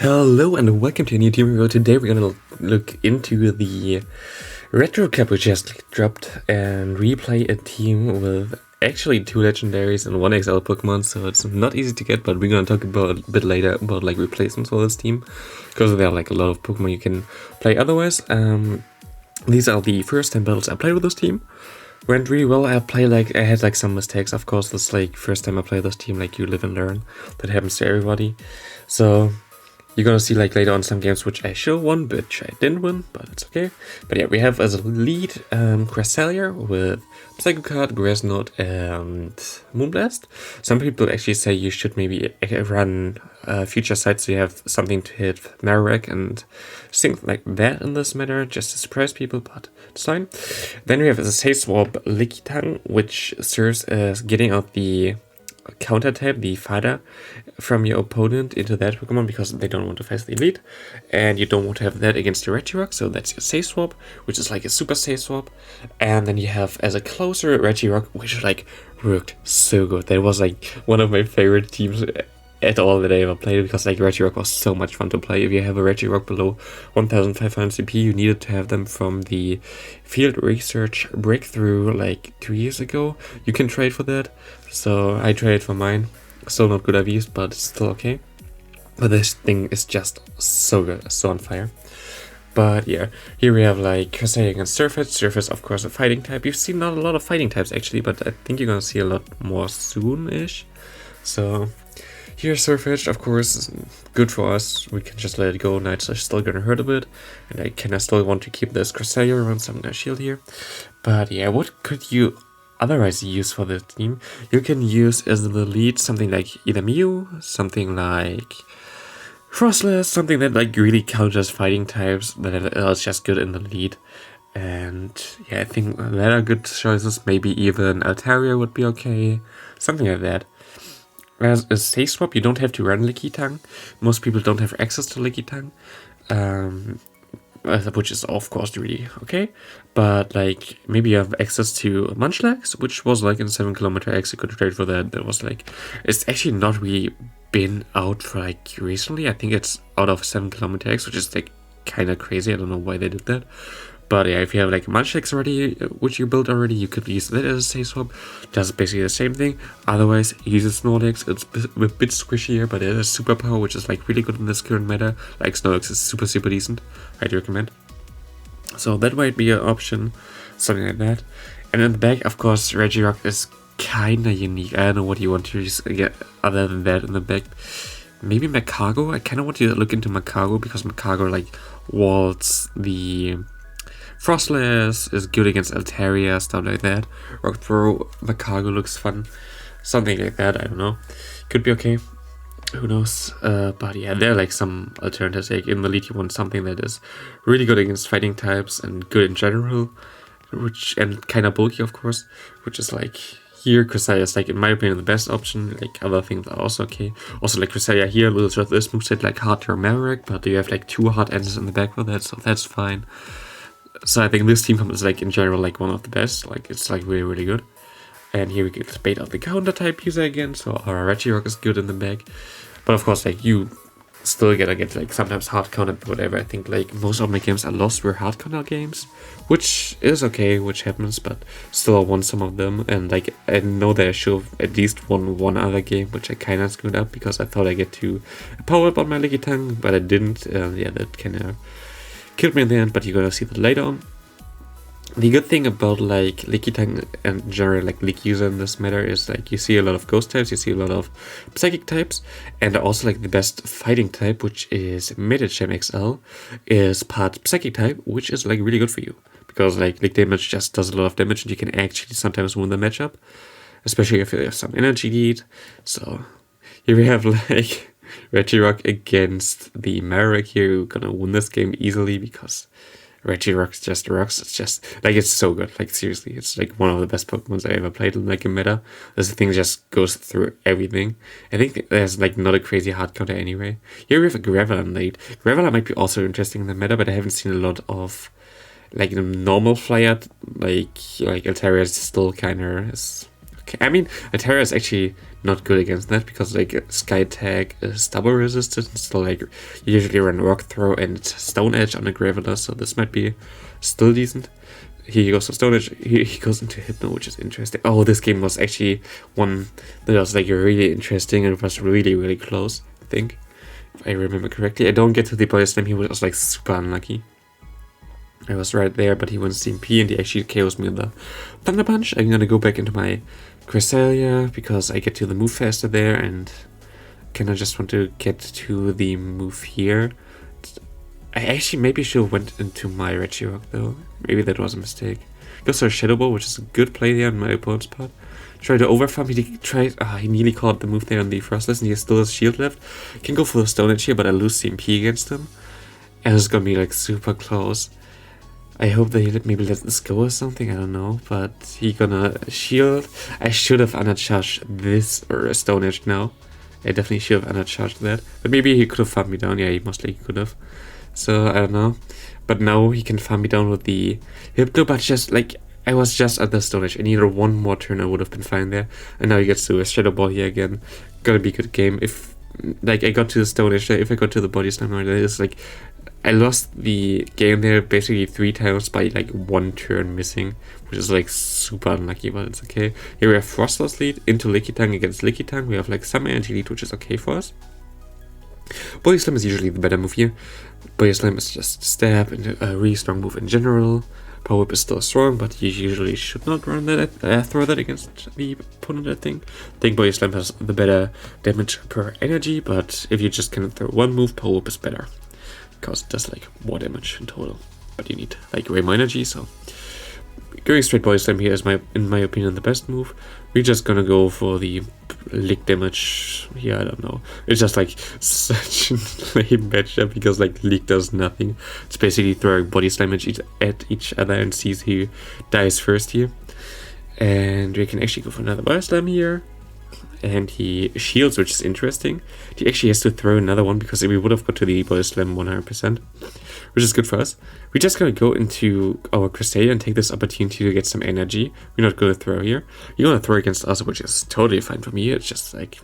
Hello and welcome to a new team review. Today we're gonna look into the retro cap which just dropped and replay a team with actually 2 legendaries and 1 XL Pokemon, so it's not easy to get, but we're gonna talk about a bit later about like replacements for this team because there are like a lot of Pokemon you can play otherwise. These are the first 10 battles I played with this team. Went really well. I had like some mistakes, of course. This like first time I play this team, like you live and learn. That happens to everybody. So you're gonna see like later on some games which I should have won, which I didn't win, but it's okay. But yeah, we have as a lead Cresselia with Psycho Card, Grass Knot, and Moonblast. Some people actually say you should maybe run future sites so you have something to hit Marowak and things like that in this matter, just to surprise people, but it's fine. Then we have as a Say Swap Lickitung, which serves as getting out the counter type, the fighter, from your opponent into that Pokemon because they don't want to face the elite, and you don't want to have that against the Regirock, so that's your Say Swap, which is like a super Say Swap. And then you have as a closer Regirock, which like worked so good. That was like one of my favorite teams at all that I ever played, because like Regirock was so much fun to play. If you have a Regirock below 1500 CP, you needed to have them from the field research breakthrough like 2 years ago. You can trade for that, so I traded for mine. Still not good IVs, but still okay. But this thing is just so good, so on fire. But yeah, here we have like Cresselia against Surface. Surface, of course, a fighting type. You've seen not a lot of fighting types actually, but I think you're gonna see a lot more soon-ish. So here's Surface, of course, good for us. We can just let it go. Knights are still gonna hurt a bit, and I still want to keep this Cresselia around, so I'm gonna shield here. But yeah, what could you otherwise use for the team? You can use as the lead something like either Mew, something like Frostless, something that like really counters fighting types, that is just good in the lead. And yeah, I think that are good choices. Maybe even Altaria would be okay, something like that. As a Say Swap, you don't have to run Lickitung. Most people don't have access to Lickitung, which is of course really okay. But like maybe you have access to Munchlax, which was like in 7 km X. You could trade for that. That was like, it's actually not really been out for like recently. I think it's out of 7 km X, which is like kind of crazy. I don't know why they did that. But yeah, if you have like Munchlax already, which you built already, you could use that as a Say Swap. Does basically the same thing. Otherwise, use a Snorlax. It's a bit squishier, but it has superpower, which is like really good in this current meta. Like Snorlax is super decent. I'd recommend. So that might be an option, something like that. And in the back, of course, Regirock is kinda unique. I don't know what you want to use again other than that in the back. Maybe Macago. I kind of want to look into Macago because Macago like walls the Frostless, is good against Altaria, stuff like that. Rock Throw, Macago looks fun. Something like that, I don't know. Could be okay. Who knows? But yeah, there are like some alternatives. Like in the lead, you want something that is really good against fighting types and good in general, and kind of bulky, of course, which is like here, Cresselia is like, in my opinion, the best option. Like other things are also okay. Also like Cresselia here, little shot this moveset like hard to Marowak, but you have like 2 hard ends in the back for that, so that's fine. So I think this team is like in general like one of the best. Like it's like really good. And here we get bait out the counter type user again, so our Regirock is good in the back. But of course, like you still gotta get like sometimes hard counter, whatever. I think like most of my games I lost were hard counter games, which is okay, which happens, but still I won some of them. And like I know that I should have at least won one other game, which I kind of screwed up because I thought I get to power up on my Lickitung, but I didn't. Yeah, that kind of killed me in the end, but you're gonna see that later on. The good thing about like Lickitung and in general like Lick user in this matter is like you see a lot of ghost types, you see a lot of psychic types, and also like the best fighting type, which is Medicham XL, is part psychic type, which is like really good for you because like Lick damage just does a lot of damage and you can actually sometimes win the matchup, especially if you have some energy lead. So here we have like Regirock against the Marowak here. You're gonna win this game easily because Regirock just rocks. It's just like, it's so good. Like seriously, it's like one of the best Pokemons I ever played in like a meta. This thing just goes through everything. I think there's like not a crazy hard counter anyway. Here we have a Graveler late. Graveler might be also interesting in the meta, but I haven't seen a lot of like the normal flyer. Like Altaria is still kind of. I mean, Altaria is actually not good against that because like Sky Tag is double resistance, so like you usually run Rock Throw and Stone Edge on a Graveler, so this might be still decent. He goes to Stone Edge, he goes into Hypno, which is interesting. Oh, this game was actually one that was like really interesting and it was really close, I think. If I remember correctly. I don't get to the Body Slam, he was like super unlucky. I was right there, but he went CMP and he actually KOs me with the Thunder Punch. I'm gonna go back into my Cresselia because I get to the move faster there and kinda just want to get to the move here. I actually maybe should have went into my Regirock though. Maybe that was a mistake. Goes for a Shadow Ball, which is a good play there on my opponent's part. Try to overfarm. He nearly caught the move there on the Frostless and he still has shield left. Can go for the Stone Edge here, but I lose CMP against him. And it's gonna be like super close. I hope that he maybe let this go or something, I don't know. But he gonna shield. I should have undercharged this or a Stone Edge now. I definitely should have undercharged that. But maybe he could have farmed me down. Yeah, he most likely could have. So I don't know. But now he can farm me down with the Hypno, but just like I was just at the Stone Edge. I needed one more turn, I would have been fine there. And now he gets to a Shadow Ball here again. Gonna be a good game. If like I got to the Stone Edge there, if I got to the Body Slam right there, it's like I lost the game there basically 3 times by like 1 turn missing, which is like super unlucky, but it's okay. Here we have Frostless lead into Lickitung against Lickitung. We have like some energy lead, which is okay for us. Body Slam is usually the better move here. Body Slam is just stab and a really strong move in general. Power Whip is still strong, but you usually should not run that, throw that against the opponent, I think. I think Body Slam has the better damage per energy, but if you just can throw one move, Power Whip is better. Because it does like more damage in total. But you need like way more energy, so going straight Body Slam here is in my opinion the best move. We're just gonna go for the lick damage here, I don't know. It's just like such a lame matchup because like Leak does nothing. It's basically throwing Body Slam at each other and sees who dies first here. And we can actually go for another Body Slam here. And he shields, which is interesting. He actually has to throw another one because we would have got to the Body Slam 100%, which is good for us. We're just going to go into our Cresselia and take this opportunity to get some energy. We're not going to throw here. You're going to throw against us, which is totally fine for me. It's just like,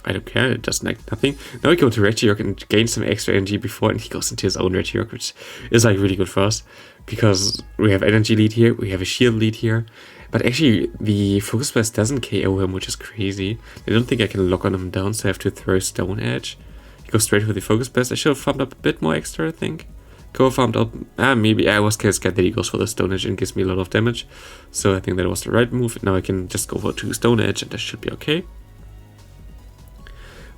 I don't care. It does like nothing. Now we go to Regirock and gain some extra energy before, and he goes into his own Regirock, which is like really good for us because we have energy lead here. We have a shield lead here. But actually, the Focus Blast doesn't KO him, which is crazy. I don't think I can lock on him down, so I have to throw Stone Edge. He goes straight for the Focus Blast. I should have farmed up a bit more extra, I think. Go farmed up. Maybe I was kind of scared that he goes for the Stone Edge and gives me a lot of damage. So I think that was the right move. Now I can just go for 2 Stone Edge and that should be okay.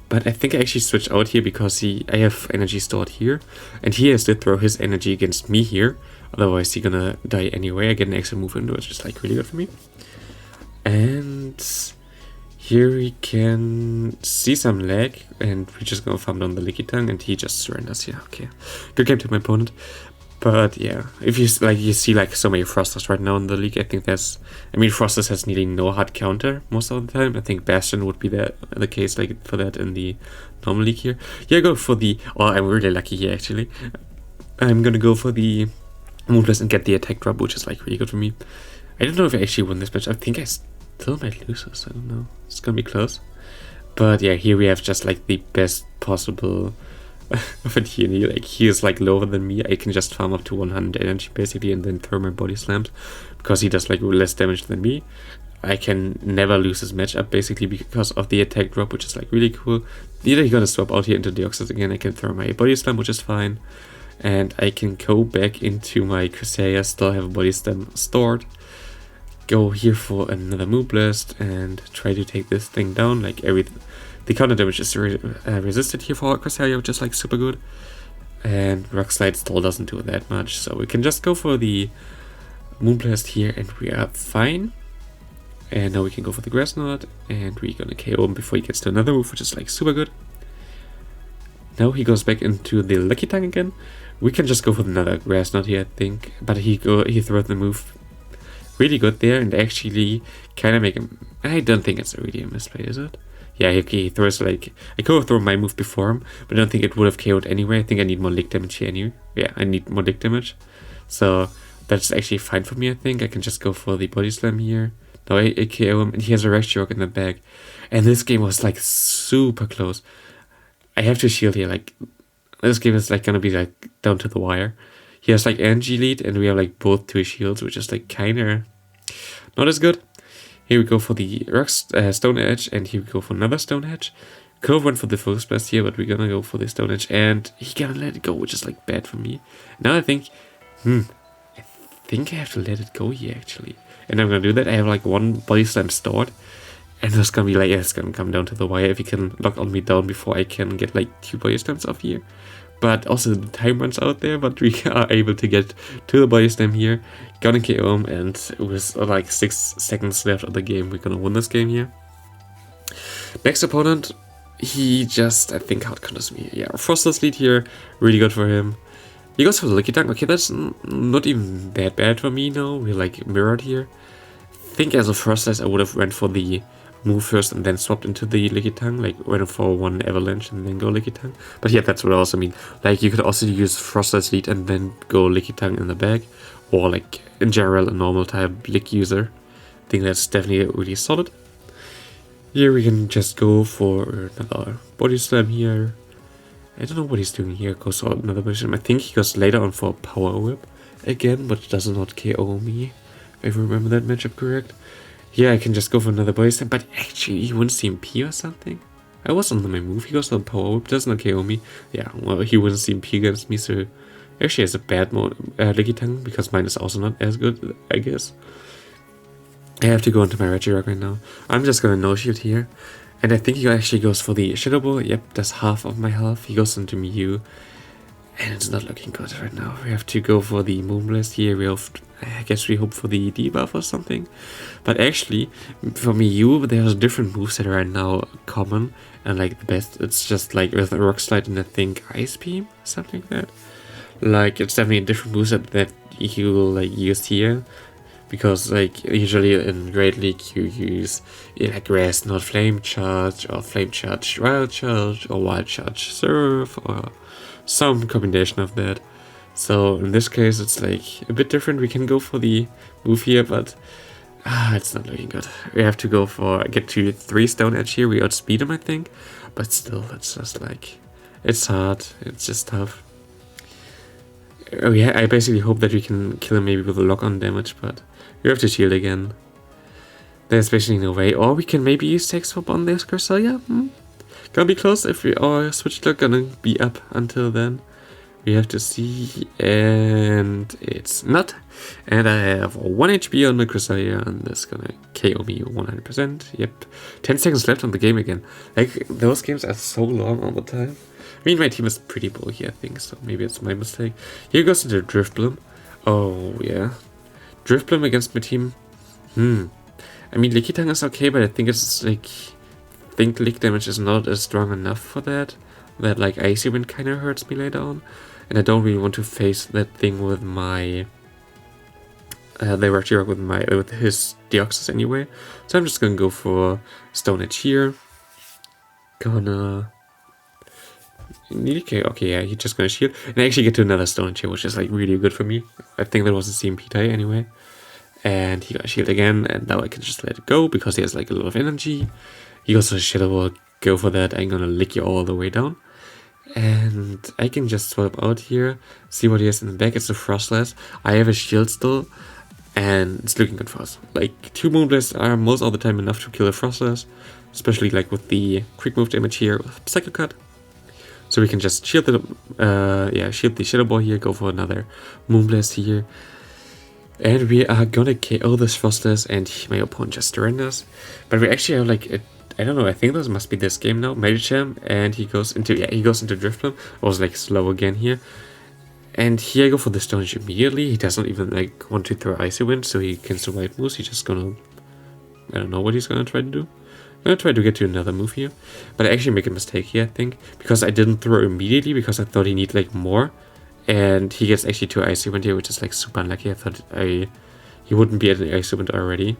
But I think I actually switched out here because I have energy stored here. And he has to throw his energy against me here. Otherwise he's gonna die anyway. I get an extra move into it, which is like really good for me. And here we can see some lag. And we're just gonna farm down the Lickitung and he just surrenders here. Okay, good game to my opponent. But yeah, if you see like so many Frosters right now in the league, I think Frosters has nearly no hard counter most of the time. I think Bastion would be the case like for that in the normal league here. Yeah, go for the, I'm really lucky here actually. I'm gonna go for the Moonblast and get the attack drop, which is like really good for me. I don't know if I actually win this match. I think I still might lose this, I don't know. It's gonna be close. But yeah, here we have just like the best possible of it here. Like he is like lower than me. I can just farm up to 100 energy basically and then throw my Body Slams because he does like less damage than me. I can never lose this matchup basically because of the attack drop, which is like really cool. Either he's gonna swap out here into Deoxys again. I can throw my Body Slam, which is fine. And I can go back into my Cresselia, still have a Body Slam stored. Go here for another Moonblast and try to take this thing down. Like the counter damage is resisted here for our Cresselia, which is like super good. And Rock Slide still doesn't do that much, so we can just go for the Moonblast here and we are fine. And now we can go for the Grass Knot and we're gonna KO him before he gets to another move, which is like super good. Now he goes back into the Lickitung again. We can just go for another Grass Knot here, I think. But he throws the move really good there and actually kind of make him. I don't think it's really a misplay, is it? Yeah, he throws like, I could have thrown my move before him, but I don't think it would have KO'd anyway. I think I need more lick damage here anyway. Yeah, I need more lick damage. So that's actually fine for me, I think. I can just go for the Body Slam here. Now I KO him, and he has a Regi in the back. And this game was like super close. I have to shield here. Like, this game is like gonna be like down to the wire. He has like energy lead, and we have like both 2 shields, which is like kinda not as good. Here we go for the Stone Edge, and here we go for another Stone Edge. Could have went for the Focus Blast here, but we're gonna go for the Stone Edge, and he gonna let it go, which is like bad for me. Now I think, I think I have to let it go here actually. And I'm gonna do that. I have like 1 Body Slam stored, and it's gonna be like, yeah, it's gonna come down to the wire if he can lock on me down before I can get like 2 Body Slams off here. But also the time runs out there, but we are able to get to the Body Slam here. Gonna KO him, and with like 6 seconds left of the game, we're gonna win this game here. Next opponent, he just, I think, outcounters me. Yeah, Frostless lead here, really good for him. He goes for the Licky Tongue. Okay, that's not even that bad for me now. We're like mirrored here. I think as a Frostless, I would have went for the move first and then swapped into the Licky Tongue, like went for 1 Avalanche and then go Licky Tongue. But yeah, that's what I also mean. Like, you could also use Frostless lead and then go Licky Tongue in the back, or like in general a normal type Lick user. I think that's definitely really solid. Here we can just go for another Body Slam here. I don't know what he's doing here. Goes for another Body Slam. I think he goes later on for a Power Whip again, but does not KO me, if I remember that matchup correct. Yeah, I can just go for another Body Slam, but actually he wins CMP or something. I was on my move. He goes for a Power Whip, does not KO me. Yeah, well, he wins CMP against me, so actually has a bad mode Licky Tongue, because mine is also not as good, I guess. I have to go into my Regi right now. I'm just gonna no shield here. And I think he actually goes for the Shadow Ball. Yep, that's half of my health. He goes into Mew. And it's not looking good right now. We have to go for the Moonblast here. I guess we hope for the debuff or something. But actually, for Mew, there's different moves that are right now common. And like the best, it's just like with a Rock Slide and I think Ice Beam, something like that. Like, it's definitely a different moveset that you will like use here. Because like usually in Great League you use like Rest, not Flame Charge, or Flame Charge Wild Charge, or Wild Charge Surf, or some combination of that. So in this case it's like a bit different. We can go for the move here, but it's not looking good. We have to go for get to 3 Stone Edge here. We outspeed him, I think, but still it's just like, it's hard. It's just tough. Oh yeah, I basically hope that we can kill him maybe with a lock-on damage, but we have to shield again. There's basically no way. Or we can maybe use Tech Swap on this Corsair. Gonna be close if our switch lock gonna be up until then. We have to see, and it's not. And I have 1 HP on the Corsair, and that's gonna KO me 100%. Yep. 10 seconds left on the game again. Like, those games are so long all the time. I mean, my team is pretty bulky, I think, so maybe it's my mistake. Here goes into driftblim. Oh, yeah. Driftblim against my team. I mean, Licky Tongue is okay, but I think it's like, I think Lick damage is not as strong enough for that. That like Icy Wind kind of hurts me later on. And I don't really want to face that thing with my the Regi with his Deoxys anyway. So I'm just gonna go for Stone Edge here. Okay, yeah, he's just gonna shield. And I actually get to another Stone Edge here, which is like really good for me. I think that was a CMP tie anyway. And he got shield again, and now I can just let it go because he has like a lot of energy. He goes to Shadow Ball, go for that. I'm gonna lick you all the way down. And I can just swap out here, see what he has in the back. It's a Frostless. I have a shield still, and it's looking good for us. Like, 2 Moonblasts are most of the time enough to kill a Frostless, especially like with the quick move damage here with Psycho Cut. So we can just shield the shield the Shadow Ball here, go for another Moonblast here. And we are gonna KO this Frostless, and my opponent just surrenders. But we actually have like I don't know, I think this must be this game now, Medicham, and he goes into Driftblim. I was like slow again here. And here I go for the Stone Edge immediately. He doesn't even like want to throw Icy Wind, so he can survive moves. He's just gonna, I don't know what he's gonna try to do. I'm gonna try to get to another move here. But I actually make a mistake here, I think, because I didn't throw immediately because I thought he need like more. And he gets actually 2 Icy Wind here, which is like super unlucky. I thought he wouldn't be at an Icy Wind already.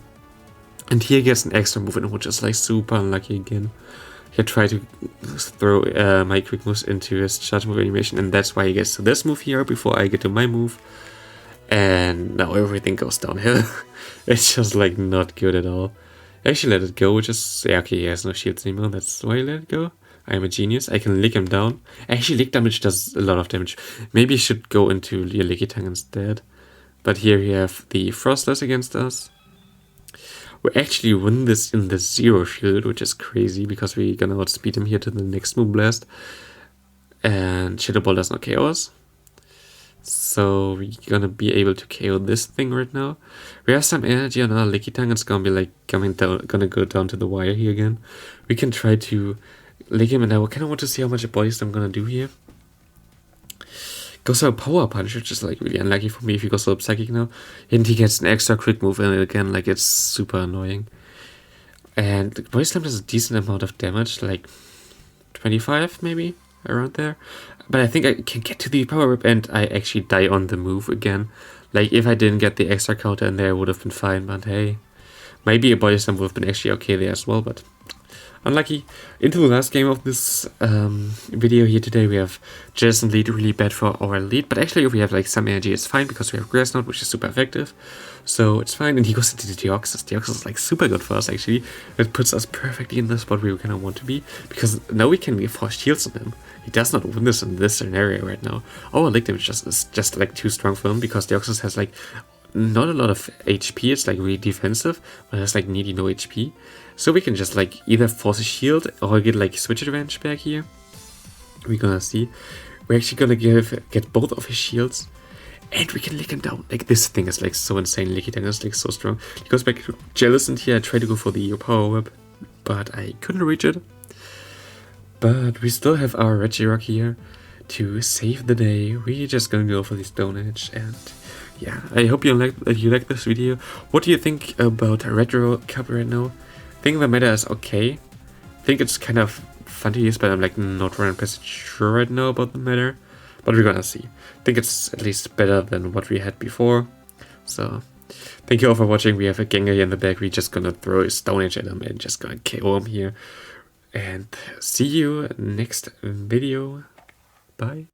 And here he gets an extra move in, which is like super unlucky again. He tried to throw my quick moves into his charge move animation, and that's why he gets to this move here before I get to my move. And now everything goes downhill. It's just like not good at all. I actually let it go, which is, yeah, okay, he has no shields anymore, that's why I let it go. I am a genius. I can lick him down. Actually, lick damage does a lot of damage. Maybe I should go into your Licky Tongue instead. But here we have the Frostless against us. We actually win this in the 0 shield, which is crazy because we're gonna outspeed him here to the next Moonblast. And Shadow Ball does not KO us. So we're gonna be able to KO this thing right now. We have some energy on our Licky Tongue. It's gonna be like gonna go down to the wire here again. We can try to lick him, and I kind of want to see how much body slam I'm gonna do here. Goes for a Power Punch, which is like really unlucky for me if he goes for Psychic now. And he gets an extra quick move in it again, like it's super annoying. And Body Slam does a decent amount of damage, like 25 maybe, around there. But I think I can get to the Power Whip and I actually die on the move again. Like if I didn't get the extra counter in there, I would have been fine, but hey. Maybe a Body Slam would have been actually okay there as well, but unlucky. Into the last game of this video here today, we have Jason lead, really bad for our lead, but actually if we have like some energy, it's fine because we have Grass Knot, which is super effective, so it's fine. And he goes into the Deoxys. Deoxys is like super good for us actually. It puts us perfectly in the spot where we kind of want to be, because now we can force shields on him. He does not win this in this scenario right now. Our lick damage is just like too strong for him, because Deoxys has like not a lot of HP, it's like really defensive, but has like nearly no HP. So we can just like either force a shield or get like switch advantage back here. We're gonna see. We're actually gonna get both of his shields, and we can lick him down. Like this thing is like so insane. Licky Tongue is like so strong. He goes back to Jealous, and here I try to go for the Power Whip, but I couldn't reach it. But we still have our Regi Rock here to save the day. We're just gonna go for the Stone Edge, and yeah, I hope you like this video. What do you think about Retro Cup right now? I think the meta is okay. I think it's kind of fun to use, but I'm like not 100% sure right now about the meta. But we're gonna see. I think it's at least better than what we had before. So thank you all for watching. We have a Gengar here in the back. We're just gonna throw a Stone Edge at him and just gonna KO him here. And see you next video. Bye.